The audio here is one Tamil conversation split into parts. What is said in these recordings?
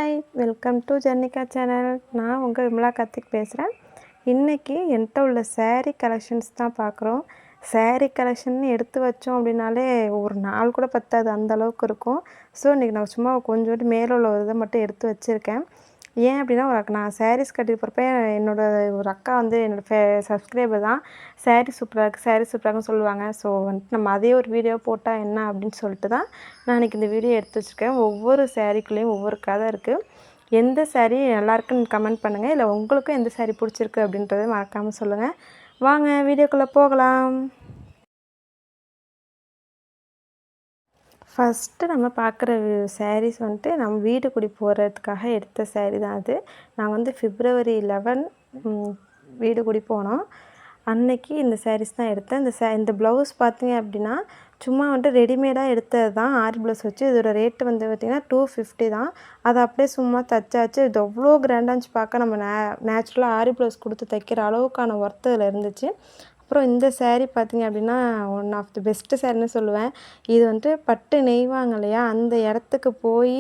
ஹாய் வெல்கம் டு ஜர்னிகா சேனல். நான் உங்கள் விமலா கார்த்திக் பேசுகிறேன். இன்றைக்கி என்கிட்ட உள்ள சேரீ கலெக்ஷன்ஸ் தான் பார்க்குறோம். சேரீ கலெக்ஷன் எடுத்து வச்சோம் அப்படின்னாலே ஒரு நாள் கூட பத்தாது, அந்த அளவுக்கு இருக்கும். ஸோ இன்றைக்கி நான் சும்மா கொஞ்சோண்டு மேலே உள்ள இதை மட்டும் எடுத்து வச்சுருக்கேன். ஏன் அப்படின்னா நான் சாரீஸ் கட்டிட்டு போகிறப்ப ஒரு அக்கா வந்து சப்ஸ்கிரைபர் தான். சாரீ சூப்பராக இருக்குது, சாரீ சூப்பராக இருக்குன்னு சொல்லுவாங்க. ஸோ வந்துட்டு நம்ம அதே ஒரு வீடியோ போட்டால் என்ன அப்படின்னு சொல்லிட்டு தான் நான் இன்றைக்கி இந்த வீடியோ எடுத்து வச்சுருக்கேன். ஒவ்வொரு சாரீக்குள்ளேயும் ஒவ்வொரு கதை இருக்குது. எந்த சாரீ நல்லாயிருக்குன்னு கமெண்ட் பண்ணுங்கள். இல்லை உங்களுக்கும் எந்த சாரீ பிடிச்சிருக்கு அப்படின்றத மறக்காமல் சொல்லுங்கள். வாங்க வீடியோக்குள்ளே போகலாம். ஃபஸ்ட்டு நம்ம பார்க்குற சாரீஸ் வந்துட்டு நம்ம வீடு குடி போகிறதுக்காக எடுத்த சாரீ தான் அது. நாங்கள் வந்து February 11 வீடு குடி போனோம். அன்னைக்கு இந்த சாரீஸ் தான் எடுத்தேன். இந்த ப்ளவுஸ் பார்த்தீங்க அப்படின்னா சும்மா வந்துட்டு ரெடிமேடாக எடுத்தது தான். ஆரி ப்ளவுஸ் வச்சு இதோட ரேட்டு வந்து பார்த்திங்கன்னா 250 தான். அதை அப்படியே சும்மா தைச்சாச்சு. இது அவ்வளோ கிராண்டாக இருந்துச்சு பார்க்க. நம்ம நேச்சுரலாக ஆரி ப்ளவுஸ் கொடுத்து தைக்கிற அளவுக்கான ஒர்த்து இதில் இருந்துச்சு. அப்புறம் இந்த சாரீ பார்த்திங்க அப்படின்னா ஒன் ஆஃப் தி பெஸ்ட்டு சாரீன்னு சொல்லுவேன். இது வந்துட்டு பட்டு நெய்வாங்க இல்லையா, அந்த இடத்துக்கு போய்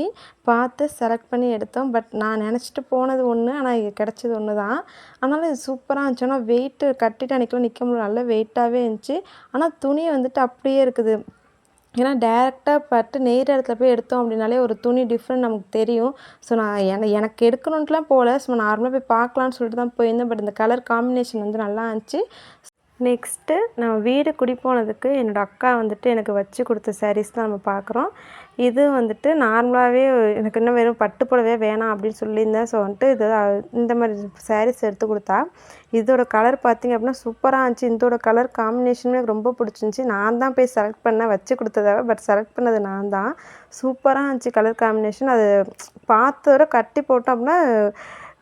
பார்த்து செலக்ட் பண்ணி எடுத்தோம். பட் நான் நினச்சிட்டு போனது ஒன்று, ஆனால் இது கிடச்சது ஒன்று தான். அதனால் இது சூப்பராக இருந்துச்சு. ஆனால் வெயிட்டு கட்டிட்டு அன்றைக்கெலாம் நிற்க முடியல, நல்ல வெயிட்டாகவே இருந்துச்சு. ஆனால் துணி வந்துட்டு அப்படியே இருக்குது. ஏன்னா டேரெக்டாக பட்டு நெய்கிற இடத்துல போய் எடுத்தோம் அப்படின்னாலே ஒரு துணி டிஃப்ரெண்ட் நமக்கு தெரியும். ஸோ நான் எனக்கு எடுக்கணுன்ட்டுலாம் போகல, சும்மா நார்மலாக போய் பார்க்கலான்னு சொல்லிட்டு தான் போயிருந்தேன். பட் இந்த கலர் காம்பினேஷன் வந்து நல்லா இருந்துச்சு. நெக்ஸ்ட்டு நான் வீடு குடி போனதுக்கு என்னோடய அக்கா வந்துட்டு எனக்கு வச்சு கொடுத்த சாரீஸ் தான் நம்ம பார்க்குறோம். இது வந்துட்டு நார்மலாகவே எனக்கு இன்னும் வெறும் பட்டு புடவையே வேணாம் அப்படின்னு சொல்லியிருந்தேன். ஸோ வந்துட்டு இந்த மாதிரி சாரீஸ் எடுத்து கொடுத்தா. இதோட கலர் பார்த்திங்க அப்படின்னா சூப்பராக இருந்துச்சு. இதோட கலர் காம்பினேஷனும் எனக்கு ரொம்ப பிடிச்சிருந்துச்சி. நான் தான் போய் செலக்ட் பண்ணேன் வச்சு கொடுத்ததாவே, பட் செலக்ட் பண்ணது நான் தான். சூப்பராக இருந்துச்சு கலர் காம்பினேஷன். அது பார்த்தோட கட்டி போட்டோம் அப்படின்னா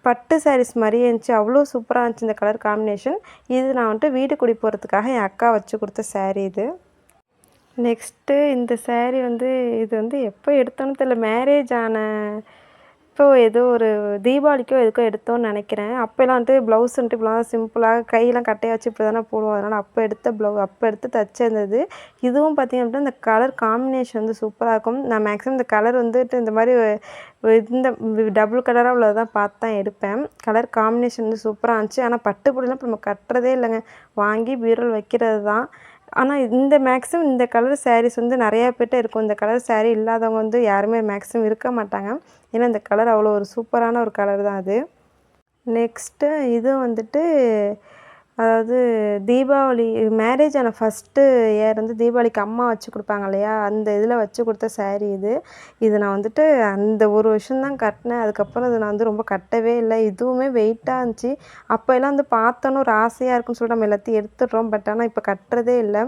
பட்டு சாரீஸ் மாதிரியே இருந்துச்சு. அவ்வளோ சூப்பராக இருந்துச்சு இந்த கலர் காம்பினேஷன். இது நான் வந்துட்டு வீடு குடி போகிறதுக்காக என் அக்கா வச்சு கொடுத்த சாரீ இது. நெக்ஸ்ட்டு இந்த சாரீ வந்து இது வந்து எப்போ எடுத்தோன்னு தெரியல, மேரேஜ் ஆன இப்போ ஏதோ ஒரு தீபாவளிக்கோ எதுக்கோ எடுத்தோன்னு நினைக்கிறேன். அப்போலாம் வந்துட்டு ப்ளவுஸ் வந்துட்டு இப்படிலாம் சிம்பிளாக கையெல்லாம் கட்டையை வச்சு இப்படி தானே போடுவோம். அதனால் அப்போ எடுத்து தைச்சிருந்தது. இதுவும் பார்த்திங்க அப்படின்னா இந்த கலர் காம்பினேஷன் வந்து சூப்பராக இருக்கும். நான் மேக்ஸிமம் இந்த கலர் வந்துட்டு இந்த மாதிரி இந்த டபுள் கலராக உள்ளது தான் பார்த்து தான் எடுப்பேன். கலர் காம்பினேஷன் வந்து சூப்பராக இருந்துச்சு. ஆனால் பட்டு புடவைலாம் இப்போ நம்ம கட்டுறதே இல்லைங்க, வாங்கி பீரோவில் வைக்கிறது தான். ஆனால் மேக்ஸிமம் இந்த கலர் சாரீஸ் வந்து நிறையா பேர்ட்ட இருக்கும். இந்த கலர் சாரீ இல்லாதவங்க வந்து யாருமே மேக்ஸிமம் இருக்க மாட்டாங்க. ஏன்னா இந்த கலர் அவ்வளோ ஒரு சூப்பரான ஒரு கலர் தான் அது. நெக்ஸ்ட்டு இது வந்துட்டு அதாவது தீபாவளி மேரேஜ் ஆன ஃபஸ்ட்டு இயர் வந்து தீபாவளிக்கு அம்மா வச்சு கொடுப்பாங்க இல்லையா, அந்த இதில் வச்சு கொடுத்த சாரீ இது. இது நான் வந்துட்டு அந்த ஒரு வருஷம் தான் கட்டினேன். அதுக்கப்புறம் இது நான் வந்து ரொம்ப கட்டவே இல்லை. இதுவுமே வெயிட்டாக இருந்துச்சு. அப்போ எல்லாம் வந்து பார்த்தோன்னு ஒரு ஆசையாக இருக்குன்னு சொல்லிட்டு நம்ம எல்லாத்தையும் எடுத்துடுறோம். பட் ஆனால் இப்போ கட்டுறதே இல்லை.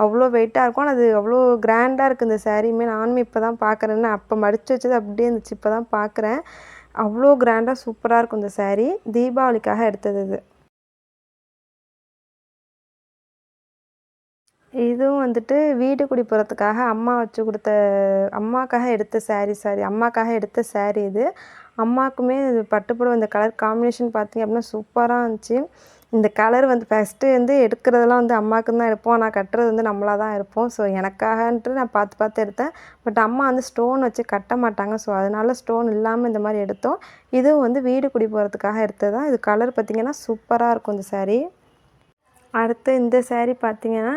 அவ்வளோ வெயிட்டாக இருக்கும். ஆனால் அது அவ்வளோ கிராண்டாக இருக்குது இந்த சாரீயுமே. நானுமே இப்போ தான் பார்க்குறேன்னு, அப்போ மடித்து வச்சது அப்படியே இருந்துச்சு, இப்போ தான் பார்க்குறேன். அவ்வளோ கிராண்டாக சூப்பராக இருக்கும் இந்த சாரீ. தீபாவளிக்காக எடுத்தது இது. இதுவும் வந்துட்டு வீடு குடி போகிறதுக்காக அம்மாக்காக எடுத்த அம்மாக்காக எடுத்த சாரீ இது. அம்மாக்குமே பட்டு புடவை இந்த கலர் காம்பினேஷன் பார்த்திங்க அப்படின்னா சூப்பராக இருந்துச்சு. இந்த கலர் வந்து ஃபஸ்ட்டு வந்து எடுக்கிறதெல்லாம் வந்து அம்மாவுக்குன்னு தான் எடுப்போம். ஆனால் கட்டுறது வந்து நம்மளாக தான் இருப்போம். ஸோ எனக்காகன்ட்டு நான் பார்த்து எடுத்தேன். பட் அம்மா வந்து ஸ்டோன் வச்சு கட்ட மாட்டாங்க. ஸோ அதனால ஸ்டோன் இல்லாமல் இந்த மாதிரி எடுத்தோம். இதுவும் வந்து வீடு குடி போகிறதுக்காக எடுத்தது தான். இது கலர் பார்த்திங்கன்னா சூப்பராக இருக்கும் இந்த சாரீ. அடுத்து இந்த சாரீ பார்த்திங்கன்னா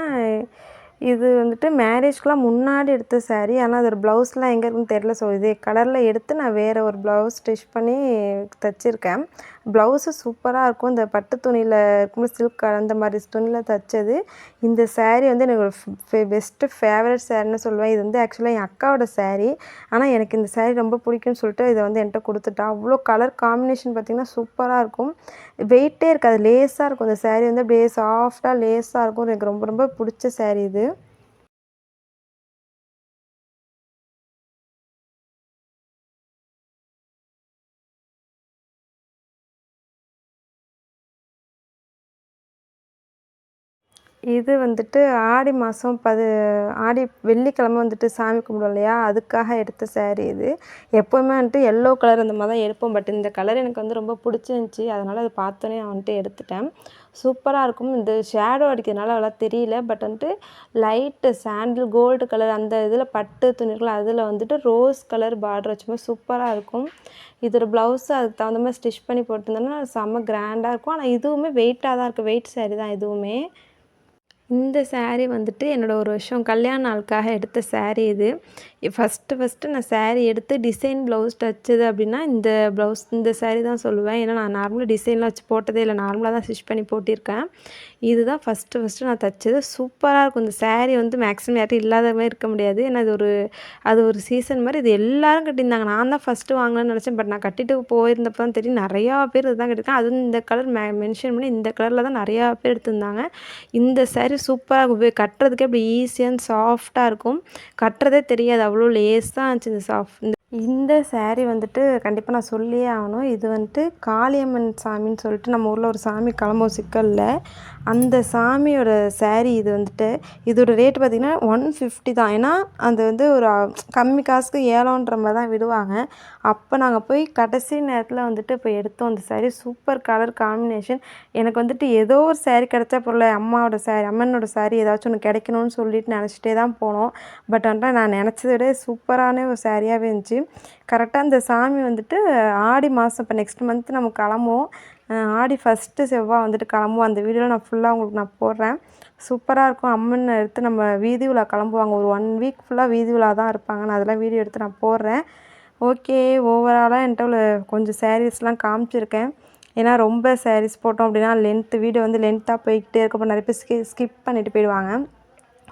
இது வந்துட்டு மேரேஜ்க்கெலாம் முன்னாடி எடுத்த சாரீ. ஆனால் அதோட ப்ளவுஸ்லாம் எங்கே இருக்குன்னு தெரில. ஸோ இதே கலரில் எடுத்து நான் வேறு ஒரு ப்ளவுஸ் ஸ்டிச் பண்ணி தைச்சிருக்கேன். ப்ளவுஸு சூப்பராக இருக்கும். இந்த பட்டு துணியில் இருக்கும்போது சில்க் அந்த மாதிரி துணியில் தைச்சது. இந்த சாரீ வந்து எனக்கு ஒரு பெஸ்ட்டு ஃபேவரட் சாரீன்னு சொல்லுவேன். இது வந்து ஆக்சுவலாக என் அக்காவோட சாரீ. ஆனால் எனக்கு இந்த சாரீ ரொம்ப பிடிக்கும்னு சொல்லிட்டு இதை வந்து என்கிட்ட கொடுத்துட்டா. அவ்வளோ கலர் காம்பினேஷன் பார்த்திங்கன்னா சூப்பராக இருக்கும். வெயிட்டே இருக்காது, லேஸாக இருக்கும். இந்த சாரீ வந்து அப்படியே சாஃப்டாக லேஸாக இருக்கும். எனக்கு ரொம்ப ரொம்ப பிடிச்ச சாரீ இது. இது வந்துட்டு ஆடி மாதம் ஆடி வெள்ளிக்கிழமை வந்துட்டு சாமி கும்பிடுவோம் இல்லையா, அதுக்காக எடுத்த saree இது. எப்போவுமே வந்துட்டு எல்லோ கலர் அந்த மாதிரி தான் எடுப்போம். பட் இந்த கலர் எனக்கு வந்து ரொம்ப பிடிச்சிருந்துச்சி. அதனால் அதை பார்த்தோன்னே நான் வந்துட்டு எடுத்துட்டேன். சூப்பராக இருக்கும். இந்த ஷேடோ அடிக்கிறதுனால அவ்வளோ தெரியல. பட் வந்துட்டு லைட்டு சாண்டில் கோல்டு கலர் அந்த இதில் பட்டு துணிகள் அதில் வந்துட்டு ரோஸ் கலர் பார்டர் வச்சும்போது சூப்பராக இருக்கும். இதோட ப்ளவுஸு அதுக்கு தகுந்த மாதிரி ஸ்டிச் பண்ணி போட்டிருந்தோன்னா செம்ம கிராண்டாக இருக்கும். ஆனால் இதுவுமே வெயிட்டாக தான் இருக்குது. வெயிட் saree தான் இதுவுமே. இந்த saree வந்துட்டு என்னோட ஒரு வருஷம் கல்யாண நாளுக்காக எடுத்த saree இது. ஃபஸ்ட்டு நான் saree எடுத்து டிசைன் ப்ளவுஸ் தச்சது அப்படின்னா இந்த saree தான் சொல்லுவேன். ஏன்னா நான் நார்மலாக டிசைன்லாம் வச்சு போட்டதே இல்லை. நார்மலாக தான் ஸ்டிச் பண்ணி போட்டிருக்கேன். இதுதான் ஃபஸ்ட்டு நான் தச்சது. சூப்பராக இருக்கும். இந்த saree வந்து மேக்ஸிமம் யார்ட்டும் இல்லாத மாதிரி இருக்க முடியாது. ஏன்னா அது ஒரு சீசன் மாதிரி இது எல்லோரும் கட்டியிருந்தாங்க. நான் தான் ஃபஸ்ட்டு வாங்கலாம்னு நினச்சேன். பட் நான் கட்டிட்டு போயிருந்தப்போ தான் தெரியும் நிறையா பேர் இதுதான் கட்டியிருக்காங்க. அதுவும் இந்த கலர் மென்ஷன் பண்ணி இந்த கலரில் தான் நிறையா பேர் எடுத்திருந்தாங்க. இந்த saree சூப்பராக இருக்கும். கட்டுறதுக்கே அப்படி ஈஸியாக சாஃப்டாக இருக்கும். கட்டுறதே தெரியாது. அவ்வளோ லேஸாக இருந்துச்சு இந்த saree வந்துட்டு கண்டிப்பாக நான் சொல்லியே ஆகணும். இது வந்துட்டு காளியம்மன் சாமின்னு சொல்லிட்டு நம்ம ஊரில் ஒரு சாமி கிளம்பும் சிக்கலில் அந்த சாமியோட saree இது வந்துட்டு இதோட ரேட்டு பார்த்திங்கன்னா 150 தான். ஏன்னா அது வந்து ஒரு கம்மி காசுக்கு ஏலம்ன்ற மாதிரி தான் விடுவாங்க. அப்போ நாங்கள் போய் கடைசி நேரத்தில் வந்துட்டு போய் எடுத்தோம் அந்த saree. Super colour combination. எனக்கு வந்துட்டு ஏதோ ஒரு saree கிடச்சா பொருள் அம்மனோட saree ஏதாச்சும் ஒன்று கிடைக்கணும்னு சொல்லிட்டு நினச்சிட்டே தான் போனோம். பட் வந்துட்டு நான் நினச்சத விட சூப்பரான ஒரு சாரியாகவே இருந்துச்சு. கரெக்டாக அந்த சாமி வந்துட்டு ஆடி மாதம் இப்போ நெக்ஸ்ட் மந்த் நம்ம கிளம்புவோம். ஆடி ஃபஸ்ட்டு செவ்வாய் வந்துட்டு கிளம்புவோம். அந்த வீடியோவில் நான் ஃபுல்லாக உங்களுக்கு நான் போடுறேன். சூப்பராக இருக்கும். அம்மனை எடுத்து நம்ம வீதி உலா கிளம்புவாங்க. ஒரு 1 வீக் ஃபுல்லாக வீதி உலா தான் இருப்பாங்க. நான் அதெல்லாம் வீடியோ எடுத்து நான் போடுறேன். ஓகே, ஓவராலாக என்கிட்ட கொஞ்சம் சாரீஸ்லாம் காமிச்சிருக்கேன். ஏன்னா ரொம்ப சாரீஸ் போட்டோம் அப்படின்னா வீடியோ வந்து லென்த்தாக போய்கிட்டே இருக்கப்போ நிறைய பேர் ஸ்கிப் பண்ணிவிட்டு போயிடுவாங்க.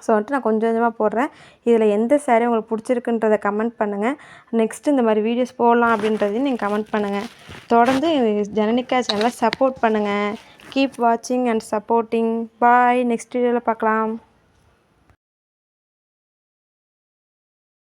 ஸோ வந்துட்டு நான் கொஞ்சம் கொஞ்சமாக போடுறேன். இதில் எந்த saree உங்களுக்கு பிடிச்சிருக்குன்றதை கமெண்ட் பண்ணுங்கள். நெக்ஸ்ட்டு இந்த மாதிரி வீடியோஸ் போடலாம் அப்படின்றதையும் நீங்கள் கமெண்ட் பண்ணுங்கள். தொடர்ந்து ஜனனிகா சேனலை சப்போர்ட் பண்ணுங்கள். கீப் வாட்சிங் அண்ட் சப்போர்ட்டிங். பாய். நெக்ஸ்ட் வீடியோவில் பார்க்கலாம்.